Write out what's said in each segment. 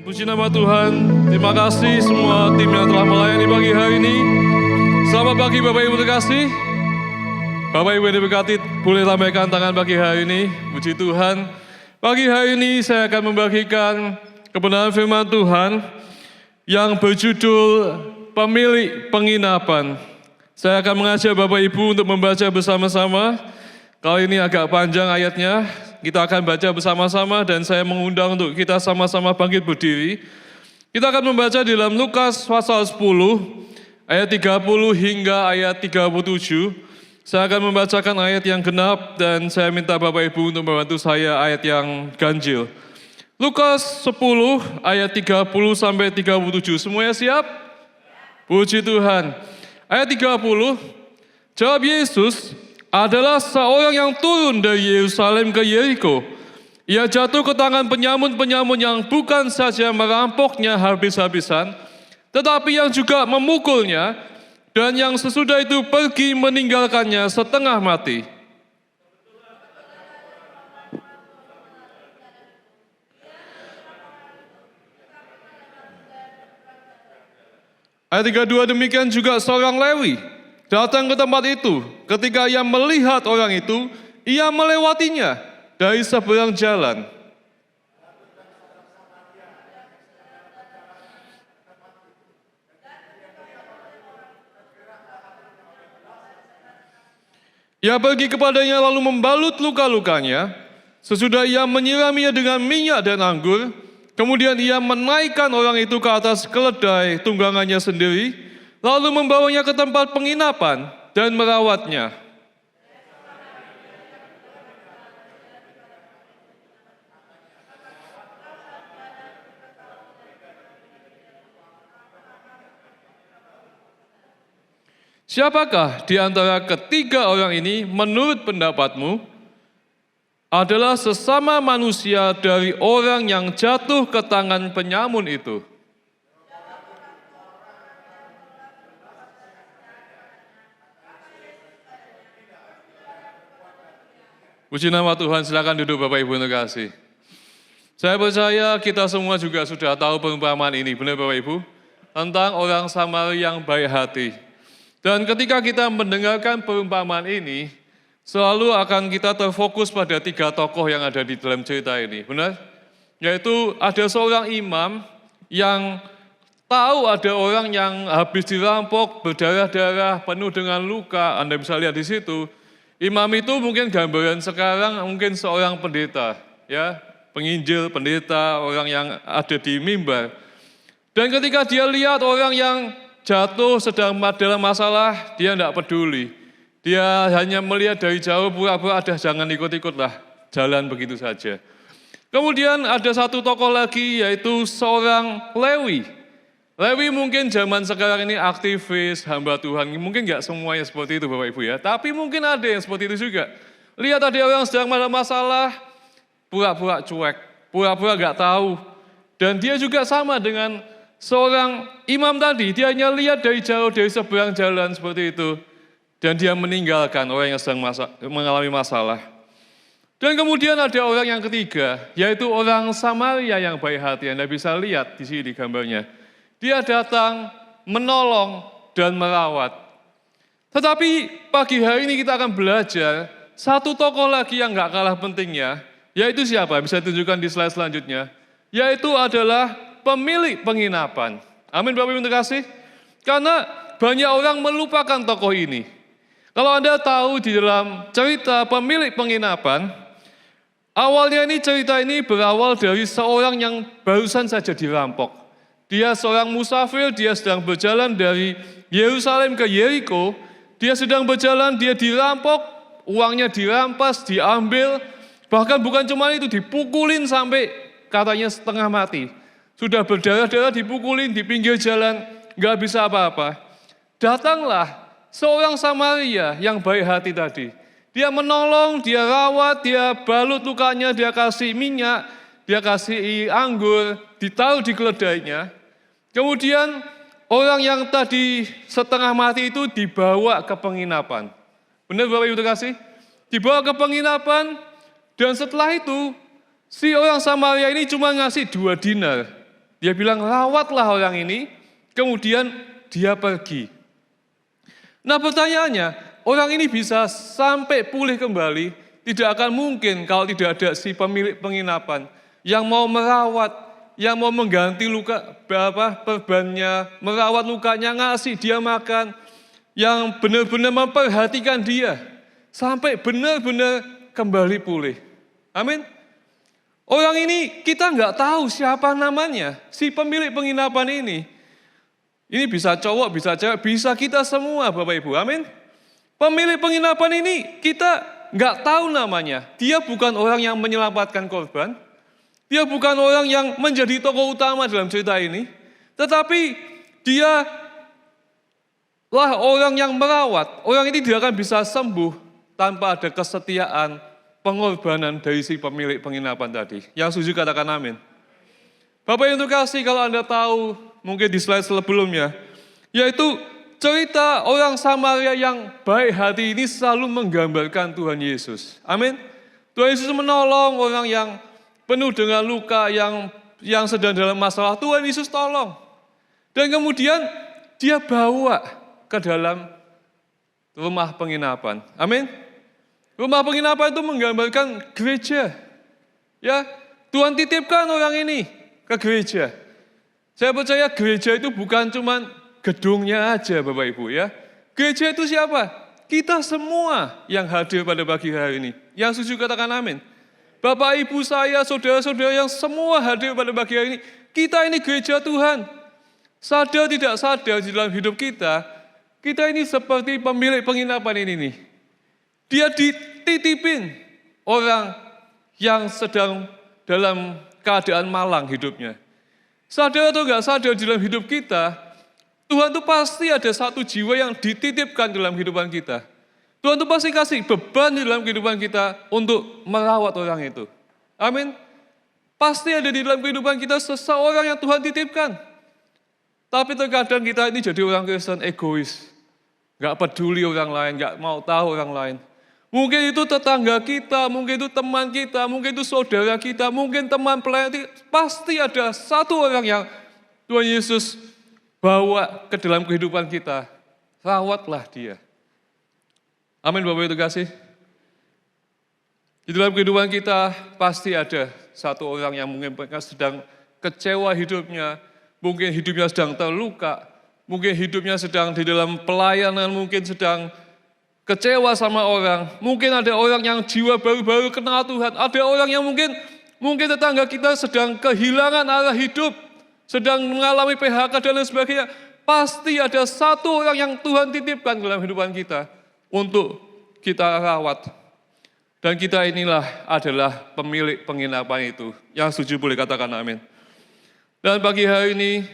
Puji nama Tuhan, terima kasih semua tim yang telah melayani pagi hari ini. Selamat pagi Bapak Ibu terkasih. Bapak Ibu yang diberkati, boleh lambaikan tangan pagi hari ini. Puji Tuhan, pagi hari ini saya akan membagikan kebenaran firman Tuhan yang berjudul Pemilik Penginapan. Saya akan mengajak Bapak Ibu untuk membaca bersama-sama. Kali ini agak panjang ayatnya, kita akan baca bersama-sama dan saya mengundang untuk kita sama-sama bangkit berdiri. Kita akan membaca di dalam Lukas pasal 10, ayat 30 hingga ayat 37. Saya akan membacakan ayat yang genap dan saya minta Bapak Ibu untuk membantu saya ayat yang ganjil. Lukas 10 ayat 30 sampai 37. Semuanya siap? Puji Tuhan. Ayat 30, jawab Yesus, adalah seorang yang turun dari Yerusalem ke Yeriko. Ia jatuh ke tangan penyamun-penyamun yang bukan saja merampoknya habis-habisan, tetapi yang juga memukulnya, dan yang sesudah itu pergi meninggalkannya setengah mati. Ayat 32, demikian juga seorang Lewi datang ke tempat itu. Ketika ia melihat orang itu, ia melewatinya dari seberang jalan. Ia pergi kepadanya lalu membalut luka-lukanya. Sesudah ia menyiraminya dengan minyak dan anggur, kemudian ia menaikkan orang itu ke atas keledai tunggangannya sendiri, lalu membawanya ke tempat penginapan dan merawatnya. Siapakah di antara ketiga orang ini menurut pendapatmu adalah sesama manusia dari orang yang jatuh ke tangan penyamun itu? Puji nama Tuhan, silakan duduk Bapak Ibu yang terkasih. Saya percaya kita semua juga sudah tahu perumpamaan ini, benar Bapak Ibu? Tentang orang Samaria yang baik hati. Dan ketika kita mendengarkan perumpamaan ini, selalu akan kita terfokus pada tiga tokoh yang ada di dalam cerita ini, benar? Yaitu ada seorang imam yang tahu ada orang yang habis dirampok, berdarah-darah, penuh dengan luka, Anda bisa lihat di situ. Imam itu mungkin gambaran sekarang mungkin seorang pendeta, ya, penginjil, pendeta, orang yang ada di mimbar. Dan ketika dia lihat orang yang jatuh sedang dalam masalah, dia tidak peduli. Dia hanya melihat dari jauh, pura-pura ada, jangan ikut-ikutlah, jalan begitu saja. Kemudian ada satu tokoh lagi yaitu seorang Lewi. Lewi mungkin zaman sekarang ini aktivis, hamba Tuhan, mungkin nggak semuanya seperti itu Bapak Ibu ya, tapi mungkin ada yang seperti itu juga. Lihat ada orang sedang ada masalah, pura-pura cuek, pura-pura nggak tahu. Dan dia juga sama dengan seorang imam tadi, dia hanya lihat dari jauh, dari seberang jalan seperti itu. Dan dia meninggalkan orang yang sedang mengalami masalah. Dan kemudian ada orang yang ketiga, yaitu orang Samaria yang baik hati. Anda bisa lihat di sini gambarnya. Dia datang, menolong, dan merawat. Tetapi pagi hari ini kita akan belajar satu tokoh lagi yang gak kalah pentingnya, yaitu siapa? Bisa tunjukkan di slide selanjutnya. Yaitu adalah pemilik penginapan. Amin Bapak Ibu terkasih. Karena banyak orang melupakan tokoh ini. Kalau Anda tahu di dalam cerita pemilik penginapan, awalnya ini cerita ini berawal dari seorang yang barusan saja dirampok. Dia seorang musafir, dia sedang berjalan dari Yerusalem ke Yeriko. Dia sedang berjalan, dia dirampok, uangnya dirampas, diambil. Bahkan bukan cuma itu, dipukulin sampai katanya setengah mati. Sudah berdarah-darah dipukulin di pinggir jalan, nggak bisa apa-apa. Datanglah seorang Samaria yang baik hati tadi. Dia menolong, dia rawat, dia balut lukanya, dia kasih minyak, dia kasih anggur, ditaruh di keledainya. Kemudian orang yang tadi setengah mati itu dibawa ke penginapan. Benar Bapak Ibu terkasih? Dibawa ke penginapan dan setelah itu si orang Samaria ini cuma ngasih 2 dinar. Dia bilang, rawatlah orang ini, kemudian dia pergi. Nah pertanyaannya, orang ini bisa sampai pulih kembali, tidak akan mungkin kalau tidak ada si pemilik penginapan yang mau merawat, yang mau mengganti luka perbannya, merawat lukanya, ngasih dia makan, yang benar-benar memperhatikan dia, sampai benar-benar kembali pulih. Amin. Orang ini kita nggak tahu siapa namanya, si pemilik penginapan ini. Ini bisa cowok, bisa cewek, bisa kita semua Bapak Ibu, amin. Pemilik penginapan ini kita nggak tahu namanya. Dia bukan orang yang menyelamatkan korban. Dia bukan orang yang menjadi tokoh utama dalam cerita ini. Tetapi dia lah orang yang merawat. Orang ini tidak akan bisa sembuh tanpa ada kesetiaan, pengorbanan dari si pemilik penginapan tadi. Yang setuju katakan amin. Bapak yang terkasih, kalau Anda tahu, mungkin di slide sebelumnya, yaitu cerita orang Samaria yang baik hati ini selalu menggambarkan Tuhan Yesus. Amin. Tuhan Yesus menolong orang yang penuh dengan luka, yang sedang dalam masalah. Tuhan Yesus tolong. Dan kemudian dia bawa ke dalam rumah penginapan. Amin. Rumah penginapan itu menggambarkan gereja. Ya, Tuhan titipkan orang ini ke gereja. Saya percaya gereja itu bukan cuma gedungnya aja Bapak Ibu ya. Gereja itu siapa? Kita semua yang hadir pada pagi hari ini. Yang setuju katakan amin. Bapak Ibu saya, saudara-saudara yang semua hadir pada pagi hari ini. Kita ini gereja Tuhan. Sadar tidak sadar di dalam hidup kita, kita ini seperti pemilik penginapan ini nih. Dia dititipin orang yang sedang dalam keadaan malang hidupnya. Sadar atau enggak sadar di dalam hidup kita, Tuhan itu pasti ada satu jiwa yang dititipkan dalam kehidupan kita. Tuhan itu pasti kasih beban di dalam kehidupan kita untuk merawat orang itu. Amin. Pasti ada di dalam kehidupan kita seseorang yang Tuhan titipkan. Tapi terkadang kita ini jadi orang Kristen egois. Enggak peduli orang lain, enggak mau tahu orang lain. Mungkin itu tetangga kita, mungkin itu teman kita, mungkin itu saudara kita, mungkin teman pelayan kita. Pasti ada satu orang yang Tuhan Yesus bawa ke dalam kehidupan kita. Rawatlah dia. Amin Bapak Ibu kasih. Di dalam kehidupan kita pasti ada satu orang yang mungkin sedang kecewa hidupnya, mungkin hidupnya sedang terluka, mungkin hidupnya sedang di dalam pelayanan, mungkin sedang kecewa sama orang. Mungkin ada orang yang jiwa baru-baru kenal Tuhan. Ada orang yang mungkin tetangga kita sedang kehilangan arah hidup, sedang mengalami PHK dan lain sebagainya. Pasti ada satu orang yang Tuhan titipkan dalam kehidupan kita untuk kita rawat. Dan kita inilah adalah pemilik penginapan itu. Yang setuju boleh katakan amin. Dan pagi hari ini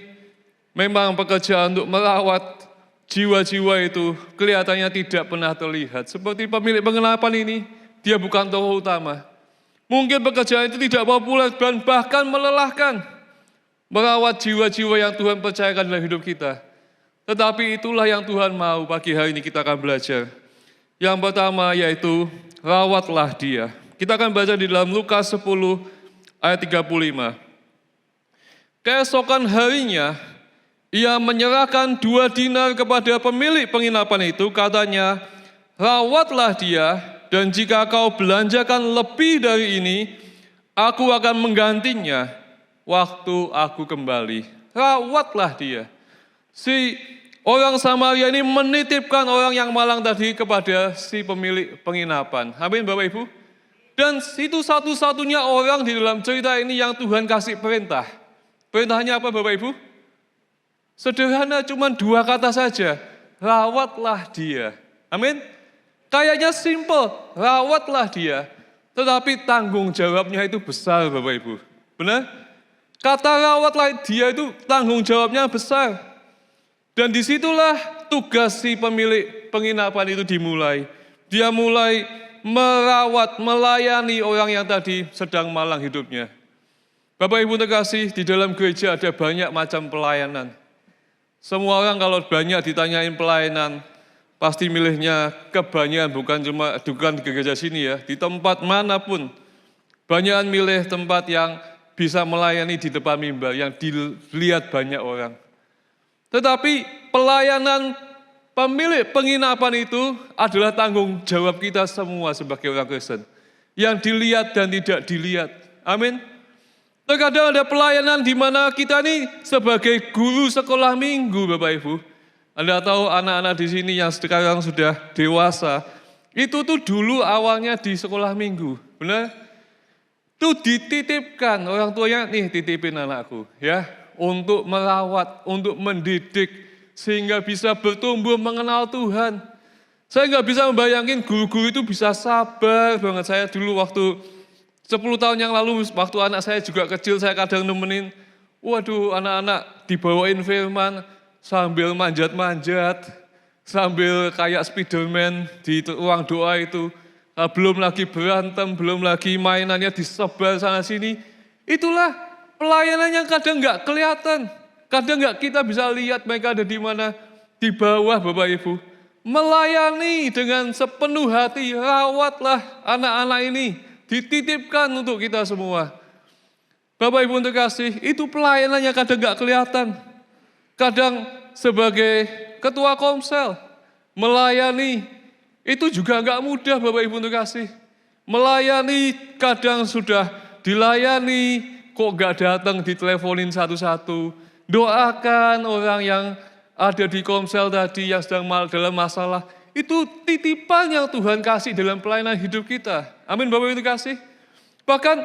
memang pekerjaan untuk merawat jiwa-jiwa itu kelihatannya tidak pernah terlihat. Seperti pemilik penginapan ini, dia bukan tokoh utama. Mungkin pekerjaan itu tidak populer dan bahkan melelahkan. Merawat jiwa-jiwa yang Tuhan percayakan dalam hidup kita. Tetapi itulah yang Tuhan mau pagi hari ini kita akan belajar. Yang pertama yaitu rawatlah dia. Kita akan baca di dalam Lukas 10 ayat 35. Keesokan harinya, ia menyerahkan 2 dinar kepada pemilik penginapan itu, katanya, rawatlah dia, dan jika kau belanjakan lebih dari ini, aku akan menggantinya waktu aku kembali. Rawatlah dia. Si orang Samaria ini menitipkan orang yang malang tadi kepada si pemilik penginapan. Amin Bapak Ibu. Dan itu satu-satunya orang di dalam cerita ini yang Tuhan kasih perintah. Perintahnya apa Bapak Ibu? Sederhana, cuma 2 kata saja. Rawatlah dia. Amin. Kayaknya simple, rawatlah dia. Tetapi tanggung jawabnya itu besar Bapak Ibu. Benar? Kata rawatlah dia itu tanggung jawabnya besar. Dan disitulah tugas si pemilik penginapan itu dimulai. Dia mulai merawat, melayani orang yang tadi sedang malang hidupnya. Bapak Ibu terkasih, di dalam gereja ada banyak macam pelayanan. Semua orang kalau banyak ditanyain pelayanan, pasti milihnya kebanyakan, bukan di gereja sini ya, di tempat manapun. Banyakan milih tempat yang bisa melayani di depan mimbar yang dilihat banyak orang. Tetapi pelayanan pemilik penginapan itu adalah tanggung jawab kita semua sebagai orang Kristen. Yang dilihat dan tidak dilihat. Amin. Terkadang ada pelayanan di mana kita ini sebagai guru sekolah minggu, Bapak Ibu. Anda tahu anak-anak di sini yang sekarang sudah dewasa, itu tuh dulu awalnya di sekolah minggu, benar? Itu dititipkan orang tuanya, nih titipin anakku, ya, untuk merawat, untuk mendidik, sehingga bisa bertumbuh mengenal Tuhan. Saya nggak bisa membayangin guru-guru itu bisa sabar banget. Saya dulu waktu 10 tahun yang lalu, waktu anak saya juga kecil, saya kadang nemenin, waduh anak-anak dibawain firman, sambil manjat-manjat, sambil kayak Spiderman di ruang doa itu, belum lagi berantem, belum lagi mainannya disebar sana sini. Itulah pelayanan yang kadang nggak kelihatan, kadang nggak kita bisa lihat mereka ada di mana, di bawah Bapak Ibu. Melayani dengan sepenuh hati, rawatlah anak-anak ini. Dititipkan untuk kita semua. Bapak Ibu terkasih, itu pelayanan yang kadang gak kelihatan. Kadang sebagai ketua komsel, melayani, itu juga gak mudah Bapak Ibu terkasih. Melayani kadang sudah dilayani, kok gak datang diteleponin satu-satu. Doakan orang yang ada di komsel tadi yang sedang dalam masalah. Itu titipan yang Tuhan kasih dalam pelayanan hidup kita. Amin Bapak Ibu kasih. Bahkan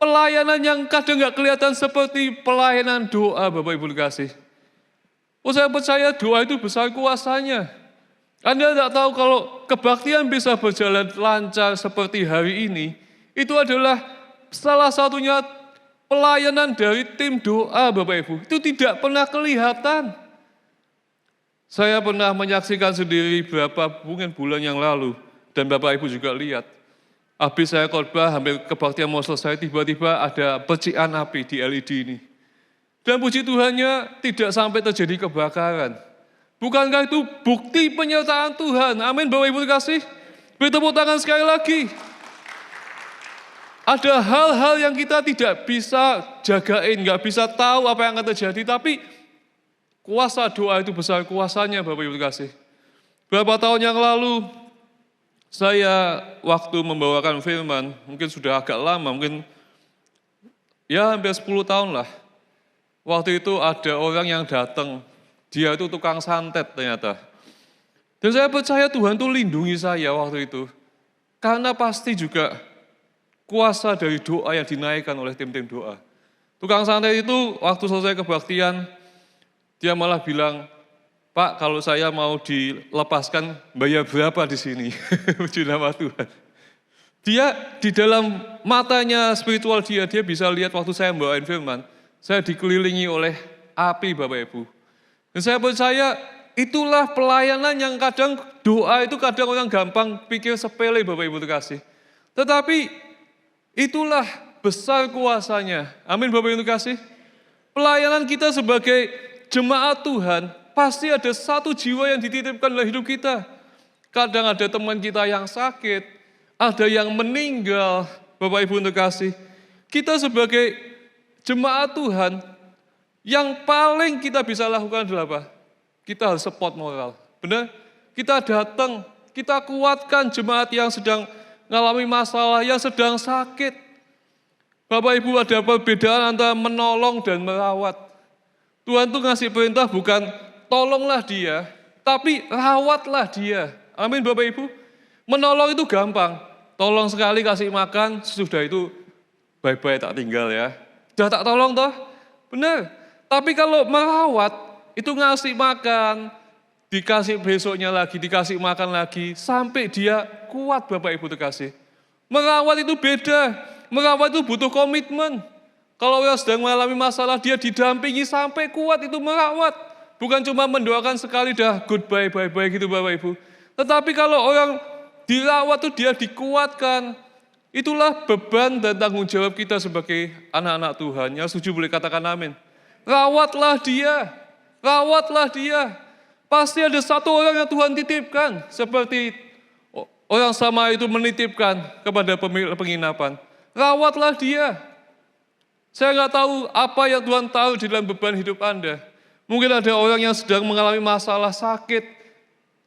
pelayanan yang kadang gak kelihatan seperti pelayanan doa Bapak Ibu kasih. Saya percaya doa itu besar kuasanya. Anda tidak tahu kalau kebaktian bisa berjalan lancar seperti hari ini. Itu adalah salah satunya pelayanan dari tim doa Bapak Ibu. Itu tidak pernah kelihatan. Saya pernah menyaksikan sendiri mungkin bulan yang lalu, dan Bapak Ibu juga lihat. Habis saya khotbah, hampir kebaktian mau selesai, tiba-tiba ada percikan api di LED ini. Dan puji Tuhannya tidak sampai terjadi kebakaran. Bukankah itu bukti penyertaan Tuhan? Amin Bapak Ibu kasih. Beri tepuk tangan sekali lagi. Ada hal-hal yang kita tidak bisa jagain, nggak bisa tahu apa yang akan terjadi, tapi kuasa doa itu besar kuasanya Bapak Ibu kasih. Berapa tahun yang lalu saya waktu membawakan firman, mungkin sudah agak lama, mungkin ya hampir 10 tahun lah. Waktu itu ada orang yang datang, dia itu tukang santet ternyata. Dan saya percaya Tuhan tuh lindungi saya waktu itu. Karena pasti juga kuasa dari doa yang dinaikkan oleh tim-tim doa. Tukang santet itu waktu selesai kebaktian, dia malah bilang, Pak, kalau saya mau dilepaskan, bayar berapa di sini? Puji nama Tuhan. Dia di dalam matanya spiritual dia bisa lihat waktu saya membawain firman, saya dikelilingi oleh api Bapak Ibu. Dan saya percaya itulah pelayanan yang kadang doa itu kadang orang gampang pikir sepele Bapak Ibu terkasih. Tetapi itulah besar kuasanya. Amin Bapak Ibu terkasih. Pelayanan kita sebagai jemaat Tuhan, pasti ada satu jiwa yang dititipkan dalam hidup kita. Kadang ada teman kita yang sakit, ada yang meninggal, Bapak Ibu terkasih. Kita sebagai jemaat Tuhan, yang paling kita bisa lakukan adalah apa? Kita harus support moral, benar? Kita datang, kita kuatkan jemaat yang sedang mengalami masalah, yang sedang sakit. Bapak Ibu ada perbedaan antara menolong dan merawat. Tuhan tuh ngasih perintah bukan tolonglah dia, tapi rawatlah dia. Amin Bapak Ibu. Menolong itu gampang. Tolong sekali kasih makan, sudah itu bye-bye tak tinggal ya. Sudah tak tolong toh? Benar. Tapi kalau merawat, itu ngasih makan, dikasih besoknya lagi, dikasih makan lagi, sampai dia kuat Bapak Ibu terkasih. Merawat itu beda. Merawat itu butuh komitmen. Kalau orang sedang mengalami masalah, dia didampingi sampai kuat itu merawat. Bukan cuma mendoakan sekali dah goodbye, bye-bye gitu Bapak Ibu. Tetapi kalau orang dirawat itu dia dikuatkan. Itulah beban dan tanggung jawab kita sebagai anak-anak Tuhan. Yang setuju boleh katakan amin. Rawatlah dia, rawatlah dia. Pasti ada satu orang yang Tuhan titipkan. Seperti orang sama itu menitipkan kepada pemilik penginapan. Rawatlah dia. Saya nggak tahu apa yang Tuhan tahu di dalam beban hidup Anda. Mungkin ada orang yang sedang mengalami masalah sakit.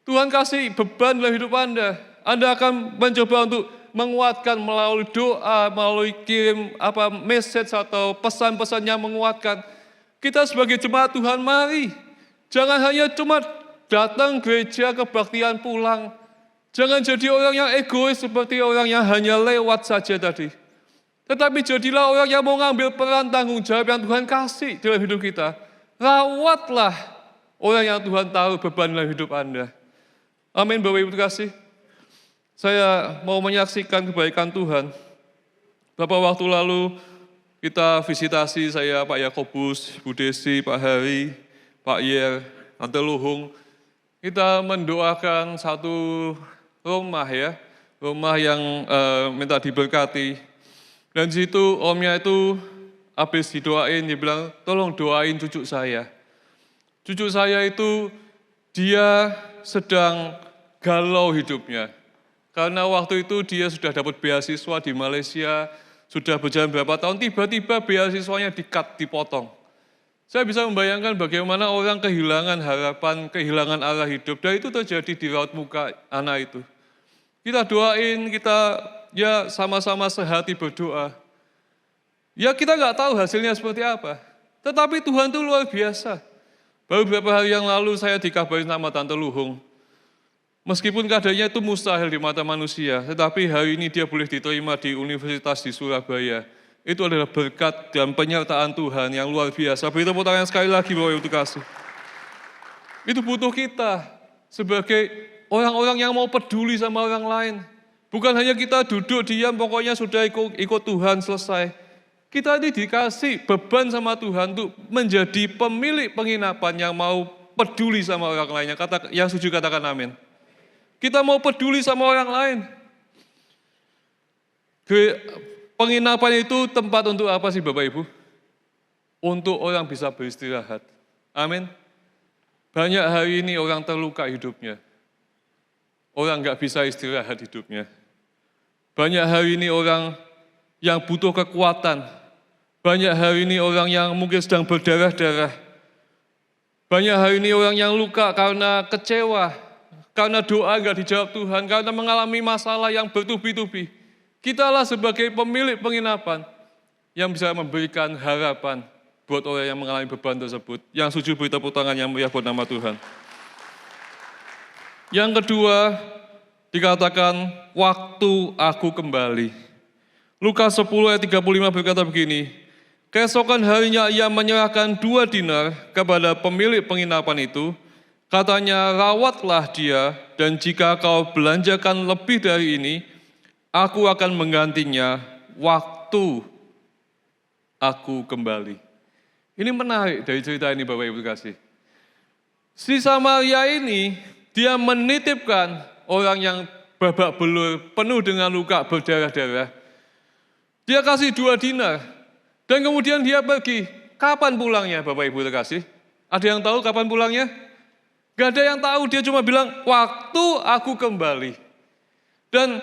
Tuhan kasih beban dalam hidup Anda. Anda akan mencoba untuk menguatkan melalui doa, melalui kirim message atau pesan-pesan yang menguatkan. Kita sebagai jemaat Tuhan, mari. Jangan hanya cuma datang gereja kebaktian pulang. Jangan jadi orang yang egois seperti orang yang hanya lewat saja tadi. Tetapi jadilah orang yang mau ngambil peran tanggung jawab yang Tuhan kasih dalam hidup kita. Rawatlah orang yang Tuhan tahu beban dalam hidup Anda. Amin, Bapak Ibu terkasih. Saya mau menyaksikan kebaikan Tuhan. Beberapa waktu lalu kita visitasi, saya Pak Yakobus, Bu Desi, Pak Hari, Pak Yer, Tante Luhung. Kita mendoakan satu rumah ya, rumah yang minta diberkati. Dan di situ omnya itu habis didoain, dia bilang, tolong doain cucu saya. Cucu saya itu dia sedang galau hidupnya. Karena waktu itu dia sudah dapat beasiswa di Malaysia, sudah berjalan berapa tahun, tiba-tiba beasiswanya di-cut, dipotong. Saya bisa membayangkan bagaimana orang kehilangan harapan, kehilangan arah hidup, dan itu terjadi di raut muka anak itu. Kita doain, kita ya sama-sama sehati berdoa. Ya kita nggak tahu hasilnya seperti apa. Tetapi Tuhan itu luar biasa. Baru beberapa hari yang lalu saya dikabarin sama Tante Luhung. Meskipun keadaannya itu mustahil di mata manusia, tetapi hari ini dia boleh diterima di Universitas di Surabaya. Itu adalah berkat dan penyertaan Tuhan yang luar biasa. Beri tepuk tangan sekali lagi Bapak Ibu kasih. Itu butuh kita sebagai orang-orang yang mau peduli sama orang lain. Bukan hanya kita duduk diam, pokoknya sudah ikut Tuhan selesai. Kita ini dikasih beban sama Tuhan untuk menjadi pemilik penginapan yang mau peduli sama orang lain. Yang setuju katakan amin. Kita mau peduli sama orang lain. Penginapan itu tempat untuk apa sih Bapak Ibu? Untuk orang bisa beristirahat. Amin. Banyak hari ini orang terluka hidupnya. Orang nggak bisa istirahat hidupnya. Banyak hari ini orang yang butuh kekuatan. Banyak hari ini orang yang mungkin sedang berdarah-darah. Banyak hari ini orang yang luka karena kecewa, karena doa nggak dijawab Tuhan, karena mengalami masalah yang bertubi-tubi. Kitalah sebagai pemilik penginapan yang bisa memberikan harapan buat orang yang mengalami beban tersebut. Yang setuju beri tepuk tangan yang meriah buat nama Tuhan. Yang kedua, dikatakan, waktu aku kembali. Lukas 10 ayat 35 berkata begini, keesokan harinya ia menyerahkan 2 dinar kepada pemilik penginapan itu. Katanya, rawatlah dia, dan jika kau belanjakan lebih dari ini, aku akan menggantinya waktu aku kembali. Ini menarik dari cerita ini Bapak Ibu kasih. Si Samaria ini, dia menitipkan orang yang babak belur, penuh dengan luka, berdarah-darah. Dia kasih 2 dinar. Dan kemudian dia pergi. Kapan pulangnya Bapak Ibu terkasih? Ada yang tahu kapan pulangnya? Gak ada yang tahu, dia cuma bilang, waktu aku kembali. Dan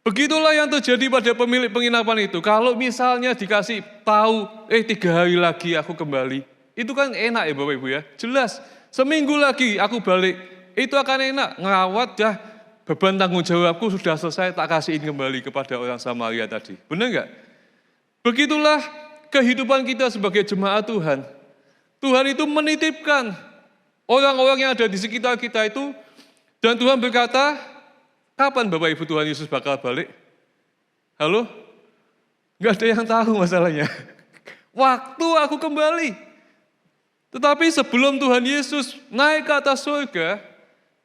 begitulah yang terjadi pada pemilik penginapan itu. Kalau misalnya dikasih tahu, 3 hari lagi aku kembali. Itu kan enak ya Bapak Ibu ya. Jelas, seminggu lagi aku balik. Itu akan enak, ngerawat dah, beban tanggung jawabku sudah selesai, tak kasihin kembali kepada orang Samaria tadi. Benar nggak? Begitulah kehidupan kita sebagai jemaat Tuhan. Tuhan itu menitipkan orang-orang yang ada di sekitar kita itu, dan Tuhan berkata, kapan Bapak Ibu Tuhan Yesus bakal balik? Halo? Nggak ada yang tahu masalahnya. Waktu aku kembali. Tetapi sebelum Tuhan Yesus naik ke atas surga,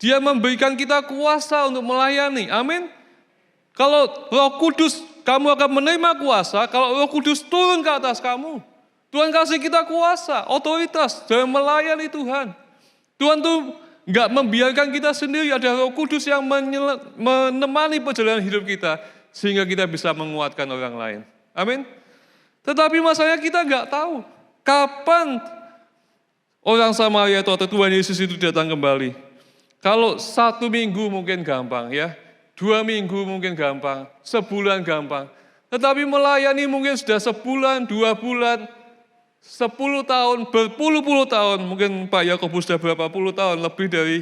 Dia memberikan kita kuasa untuk melayani. Amin. Kalau Roh Kudus, kamu akan menerima kuasa. Kalau Roh Kudus turun ke atas kamu, Tuhan kasih kita kuasa, otoritas dalam melayani Tuhan. Tuhan tuh nggak membiarkan kita sendiri, ada Roh Kudus yang menemani perjalanan hidup kita, sehingga kita bisa menguatkan orang lain. Amin. Tetapi masalahnya kita nggak tahu kapan orang Samaria itu atau Tuhan Yesus itu datang kembali. Kalau 1 minggu mungkin gampang ya, 2 minggu mungkin gampang, sebulan gampang. Tetapi melayani mungkin sudah sebulan, 2 bulan, 10 tahun, berpuluh-puluh tahun. Mungkin Pak Yakobus sudah berapa puluh tahun, lebih dari,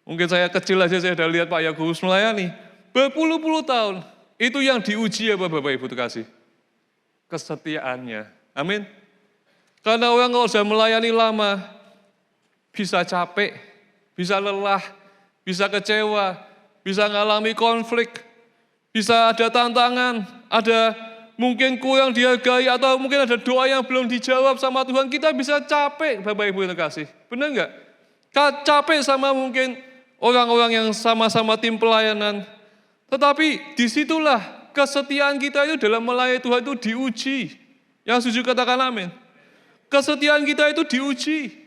mungkin saya kecil aja saya sudah lihat Pak Yakobus melayani. Berpuluh-puluh tahun. Itu yang diuji apa Bapak Ibu terkasih? Kesetiaannya. Amin. Karena orang kalau sudah melayani lama, bisa capek, bisa lelah, bisa kecewa, bisa mengalami konflik, bisa ada tantangan, ada mungkin kurang dihargai, atau mungkin ada doa yang belum dijawab sama Tuhan. Kita bisa capek, Bapak Ibu yang terkasih. Benar enggak? Capek sama mungkin orang-orang yang sama-sama tim pelayanan. Tetapi disitulah kesetiaan kita itu dalam melayani Tuhan itu diuji. Yang setuju katakan amin. Kesetiaan kita itu diuji.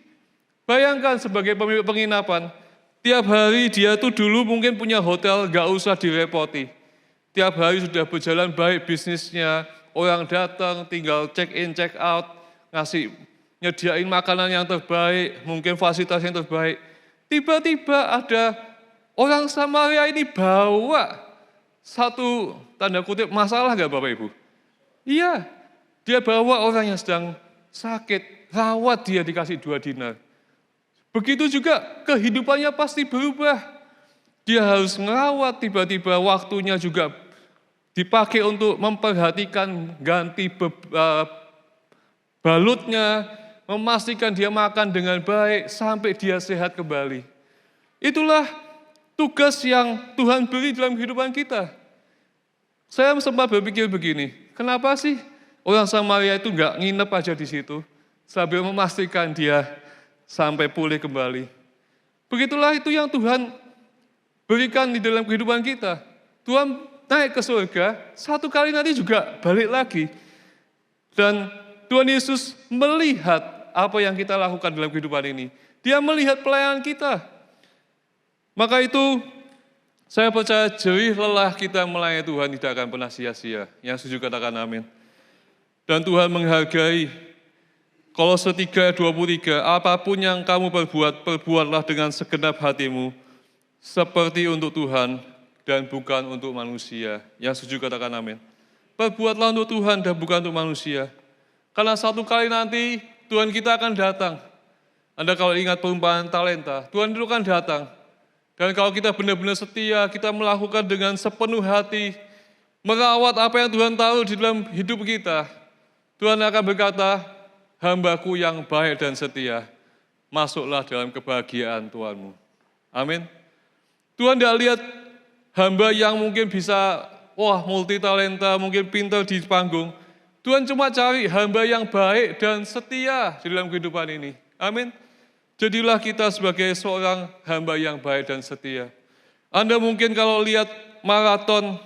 Bayangkan sebagai pemilik penginapan, tiap hari dia tuh dulu mungkin punya hotel, gak usah direpoti. Tiap hari sudah berjalan baik bisnisnya, orang datang tinggal check in, check out, nyediain makanan yang terbaik, mungkin fasilitas yang terbaik. Tiba-tiba ada orang Samaria ini bawa satu tanda kutip masalah gak Bapak Ibu? Iya, dia bawa orang yang sedang sakit, rawat dia dikasih 2 dinar. Begitu juga kehidupannya pasti berubah. Dia harus ngerawat, tiba-tiba waktunya juga dipakai untuk memperhatikan ganti balutnya, memastikan dia makan dengan baik sampai dia sehat kembali. Itulah tugas yang Tuhan beri dalam kehidupan kita. Saya sempat berpikir begini, kenapa sih orang Samaria itu enggak nginep aja di situ sambil memastikan dia sampai pulih kembali. Begitulah itu yang Tuhan berikan di dalam kehidupan kita. Tuhan naik ke surga, 1 kali nanti juga balik lagi. Dan Tuhan Yesus melihat apa yang kita lakukan dalam kehidupan ini. Dia melihat pelayanan kita. Maka itu saya percaya jerih lelah kita melayani Tuhan tidak akan pernah sia-sia. Yang setuju katakan amin. Dan Tuhan menghargai. Kolose 3:23, apapun yang kamu perbuat, perbuatlah dengan segenap hatimu, seperti untuk Tuhan dan bukan untuk manusia. Yang setuju katakan amin. Perbuatlah untuk Tuhan dan bukan untuk manusia. Karena 1 kali nanti Tuhan kita akan datang. Anda kalau ingat perumpamaan talenta, Tuhan itu akan datang. Dan kalau kita benar-benar setia, kita melakukan dengan sepenuh hati, merawat apa yang Tuhan tahu di dalam hidup kita, Tuhan akan berkata, hamba-Ku yang baik dan setia, masuklah dalam kebahagiaan Tuhanmu. Amin. Tuhan tidak lihat hamba yang mungkin bisa, multi talenta, mungkin pintar di panggung. Tuhan cuma cari hamba yang baik dan setia di dalam kehidupan ini. Amin. Jadilah kita sebagai seorang hamba yang baik dan setia. Anda mungkin kalau lihat maraton,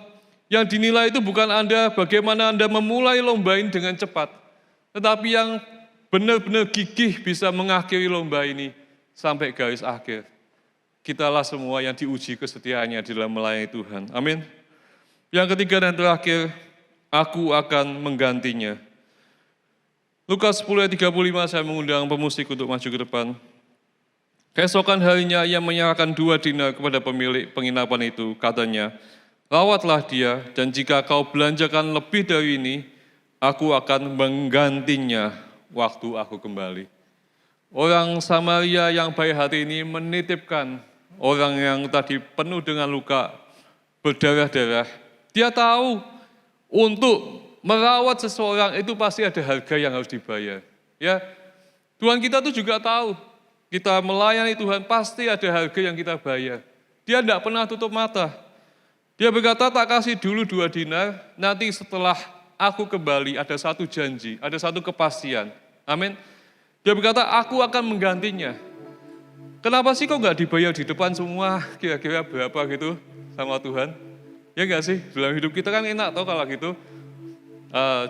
yang dinilai itu bukan Anda bagaimana Anda memulai lomba ini dengan cepat. Tetapi yang benar-benar gigih bisa mengakhiri lomba ini sampai garis akhir. Kitalah semua yang diuji kesetiaannya di dalam melayani Tuhan. Amin. Yang ketiga dan terakhir, aku akan menggantinya. Lukas 10:35 saya mengundang pemusik untuk maju ke depan. Keesokan harinya ia menyerahkan 2 dinar kepada pemilik penginapan itu. Katanya, rawatlah dia dan jika kau belanjakan lebih dari ini, aku akan menggantinya waktu aku kembali. Orang Samaria yang baik hati ini menitipkan orang yang tadi penuh dengan luka, berdarah-darah. Dia tahu untuk merawat seseorang itu pasti ada harga yang harus dibayar. Ya, Tuhan kita tuh juga tahu, kita melayani Tuhan pasti ada harga yang kita bayar. Dia tidak pernah tutup mata. Dia berkata, tak kasih dulu 2 dinar, nanti setelah aku kembali ada 1 janji, ada 1 kepastian. Amin. Dia berkata, aku akan menggantinya. Kenapa sih kok nggak dibayar di depan semua, kira-kira berapa gitu sama Tuhan? Ya nggak sih, dalam hidup kita kan enak tau kalau gitu.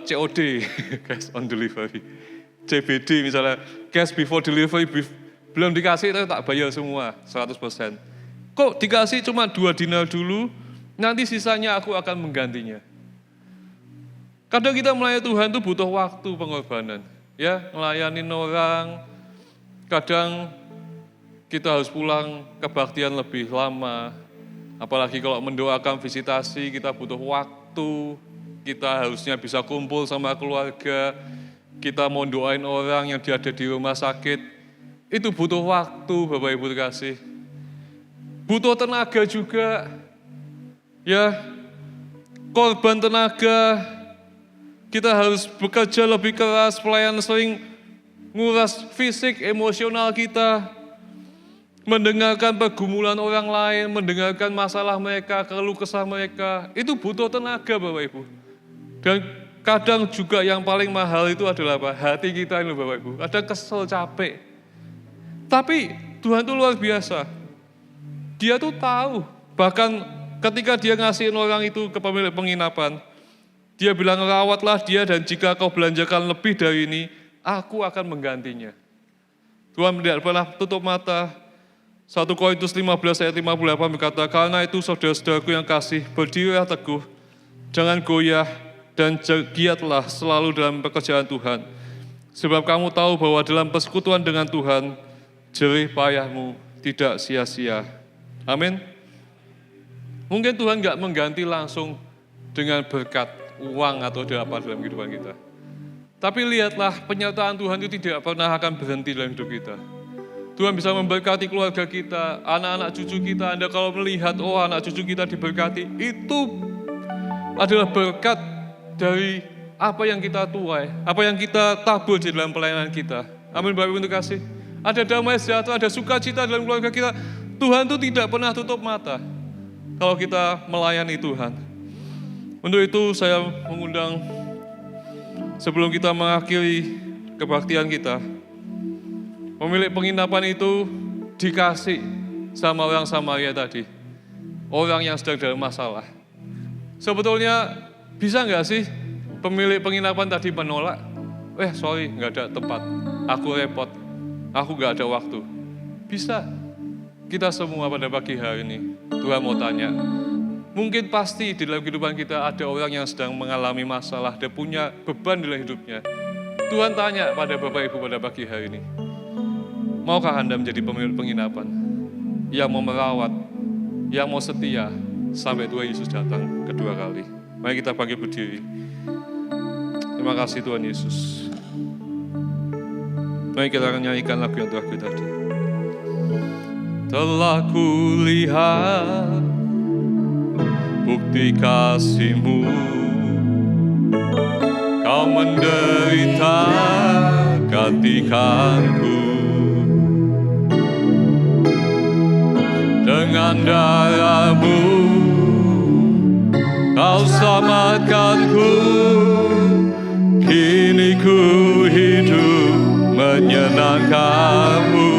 COD, cash on delivery. CBD misalnya, cash before delivery, belum dikasih tapi tak bayar semua, 100%. Kok dikasih cuma 2 dinar dulu, nanti sisanya aku akan menggantinya. Kadang kita melayani Tuhan itu butuh waktu pengorbanan. Ya, melayani orang, kadang kita harus pulang kebaktian lebih lama. Apalagi kalau mendoakan visitasi, kita butuh waktu, kita harusnya bisa kumpul sama keluarga, kita mau doain orang yang ada di rumah sakit, itu butuh waktu Bapak Ibu terkasih. Butuh tenaga juga, ya, korban tenaga, kita harus bekerja lebih keras, pelayan sering nguras fisik, emosional kita, mendengarkan pergumulan orang lain, mendengarkan masalah mereka, keluh kesah mereka, itu butuh tenaga Bapak Ibu. Dan kadang juga yang paling mahal itu adalah apa? Hati kita ini Bapak Ibu. Ada kesel, capek. Tapi Tuhan itu luar biasa. Dia tuh tahu, bahkan ketika dia ngasihin orang itu ke pemilik penginapan, dia bilang, rawatlah dia dan jika kau belanjakan lebih dari ini, aku akan menggantinya. Tuhan tidak pernah tutup mata. 1 Korintus 15 ayat 58 berkata, karena itu saudara-saudaraku yang kasih, berdirilah teguh, jangan goyah, dan giatlah selalu dalam pekerjaan Tuhan. Sebab kamu tahu bahwa dalam persekutuan dengan Tuhan, jerih payahmu tidak sia-sia. Amin. Mungkin Tuhan nggak mengganti langsung dengan berkat, uang atau apa dalam kehidupan kita. Tapi lihatlah, penyertaan Tuhan itu tidak pernah akan berhenti dalam hidup kita. Tuhan bisa memberkati keluarga kita, anak-anak cucu kita. Anda kalau melihat, oh anak cucu kita diberkati, itu adalah berkat dari apa yang kita tuai, apa yang kita tabur di dalam pelayanan kita. Amin Bapak Ibu terkasih. Ada damai sejahtera, ada sukacita dalam keluarga kita. Tuhan itu tidak pernah tutup mata kalau kita melayani Tuhan. Untuk itu saya mengundang, sebelum kita mengakhiri kebaktian kita, pemilik penginapan itu dikasih sama orang Samaria tadi. Orang yang sedang dalam masalah. Sebetulnya bisa nggak sih pemilik penginapan tadi menolak? Sorry, nggak ada tempat. Aku repot. Aku nggak ada waktu. Bisa. Kita semua pada pagi hari ini, Tuhan mau tanya. Mungkin pasti di dalam kehidupan kita ada orang yang sedang mengalami masalah, dia punya beban dalam hidupnya. Tuhan tanya pada Bapak Ibu pada pagi hari ini, maukah Anda menjadi pemilik penginapan yang mau merawat, yang mau setia sampai Tuhan Yesus datang kedua kali? Mari kita bangkit berdiri. Terima kasih Tuhan Yesus. Mari kita akan nyanyikan lagu yang terakhir tadi. Telah kulihat bukti kasih-Mu, Kau menderita gantikanku. Dengan darah-Mu Kau selamatkanku. Kini ku hidup menyenangkan-Mu.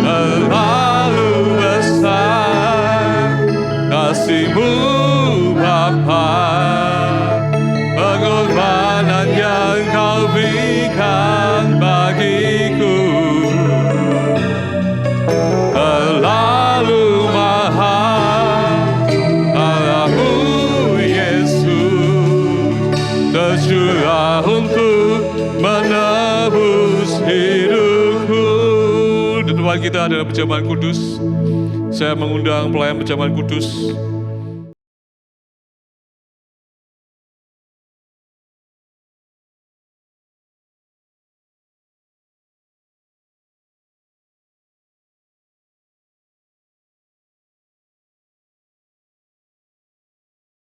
Terlalu besar kasih-Mu Bapa, pengorbanan yang Kau berikan bagiku. Terlalu mahal darah-Mu Yesus, tercurah untuk menebus hidupku. Dan Tuhan kita adalah perjamuan kudus. Saya mengundang pelayan perjamuan kudus